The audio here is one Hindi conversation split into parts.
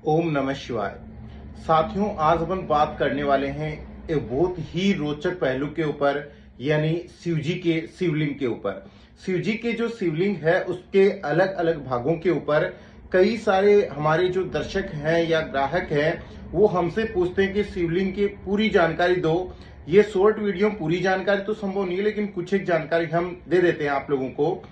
ओम नमः शिवाय। साथियों, आज अपन बात करने वाले हैं एक बहुत ही रोचक पहलू के ऊपर, यानी शिवजी के शिवलिंग के ऊपर। शिवजी के जो शिवलिंग है उसके अलग अलग भागों के ऊपर कई सारे हमारे जो दर्शक हैं या ग्राहक हैं वो हमसे पूछते हैं कि शिवलिंग की पूरी जानकारी दो। ये शॉर्ट वीडियो पूरी जानकारी तो संभव नहीं है, लेकिन कुछ एक जानकारी हम दे देते हैं आप लोगों को।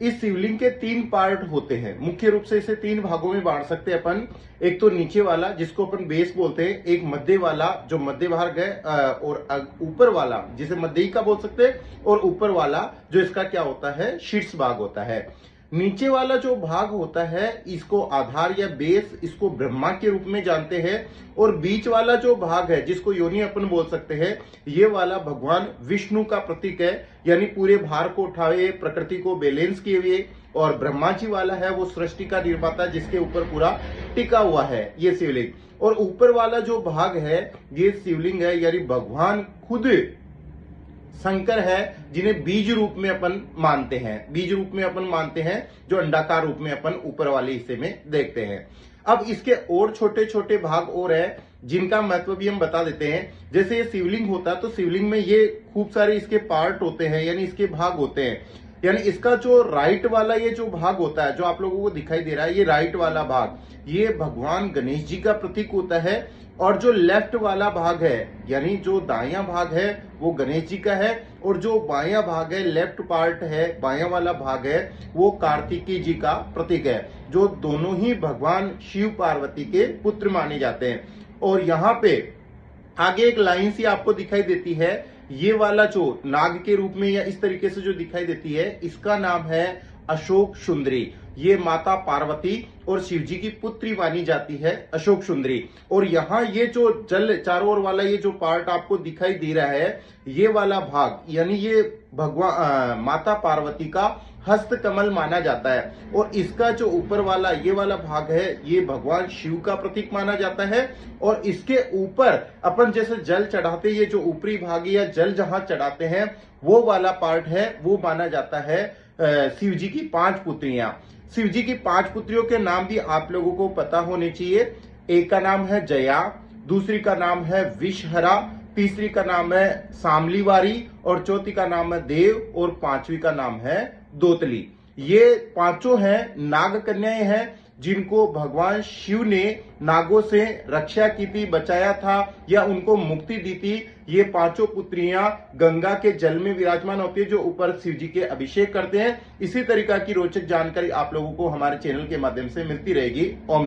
इस शिवलिंग के 3 पार्ट होते हैं। मुख्य रूप से इसे 3 भागों में बांट सकते हैं अपन। एक तो नीचे वाला जिसको अपन बेस बोलते हैं, एक मध्य वाला जो मध्य भाग है, और ऊपर वाला जिसे मध्यही का बोल सकते हैं, और ऊपर वाला जो इसका क्या होता है, शीर्ष भाग होता है। नीचे वाला जो भाग होता है इसको आधार या बेस, इसको ब्रह्मा के रूप में जानते हैं। और बीच वाला जो भाग है जिसको योनि अपन बोल सकते हैं, ये वाला भगवान विष्णु का प्रतीक है, यानी पूरे भार को उठाए, प्रकृति को बैलेंस किए हुए। और ब्रह्मा जी वाला है वो सृष्टि का निर्माता, जिसके ऊपर पूरा टिका हुआ है ये शिवलिंग। और ऊपर वाला जो भाग है ये शिवलिंग है, यानी भगवान खुद शंकर है, जिन्हें बीज रूप में अपन मानते हैं। बीज रूप में अपन मानते हैं, जो अंडाकार रूप में अपन ऊपर वाले हिस्से में देखते हैं। अब इसके और छोटे छोटे भाग और है जिनका महत्व भी हम बता देते हैं। जैसे ये शिवलिंग होता है तो शिवलिंग में ये खूब सारे इसके पार्ट होते हैं, यानी इसके भाग होते हैं। यानी इसका जो राइट वाला ये जो भाग होता है, जो आप लोगों को दिखाई दे रहा है, ये राइट वाला भाग ये भगवान गणेश जी का प्रतीक होता है। और जो लेफ्ट वाला भाग है, यानी जो दायां भाग है वो गणेश जी का है। और जो बायां भाग है, लेफ्ट पार्ट है, बायां वाला भाग है, वो कार्तिकेय जी का प्रतीक है, जो दोनों ही भगवान शिव पार्वती के पुत्र माने जाते हैं। और यहाँ पे आगे एक लाइन सी आपको दिखाई देती है, ये वाला जो नाग के रूप में या इस तरीके से जो दिखाई देती है, इसका नाम है अशोक सुंदरी। ये माता पार्वती और शिव जी की पुत्री मानी जाती है, अशोक सुंदरी। और यहाँ ये जो जल चारों ओर वाला ये जो पार्ट आपको दिखाई दे रहा है, ये वाला भाग यानी ये भगवान माता पार्वती का हस्त कमल माना जाता है। और इसका जो ऊपर वाला ये वाला भाग है, ये भगवान शिव का प्रतीक माना जाता है। और इसके ऊपर अपन जैसे जल चढ़ाते, ये जो ऊपरी भाग या जल जहां चढ़ाते हैं वो वाला पार्ट है, वो माना जाता है शिव जी की 5 पुत्रियां। शिव जी की 5 पुत्रियों के नाम भी आप लोगों को पता होने चाहिए। एक का नाम है जया, दूसरी का नाम है विषहरा, तीसरी का नाम है सामलीवारी, और चौथी का नाम है देव, और 5वीं का नाम है दोतली। ये 5 हैं नाग कन्याएं हैं, जिनको भगवान शिव ने नागों से रक्षा की थी, बचाया था या उनको मुक्ति दी थी। ये 5 पुत्रियां गंगा के जल में विराजमान होती है, जो ऊपर शिव जी के अभिषेक करते हैं। इसी तरीका की रोचक जानकारी आप लोगों को हमारे चैनल के माध्यम से मिलती रहेगी। ओम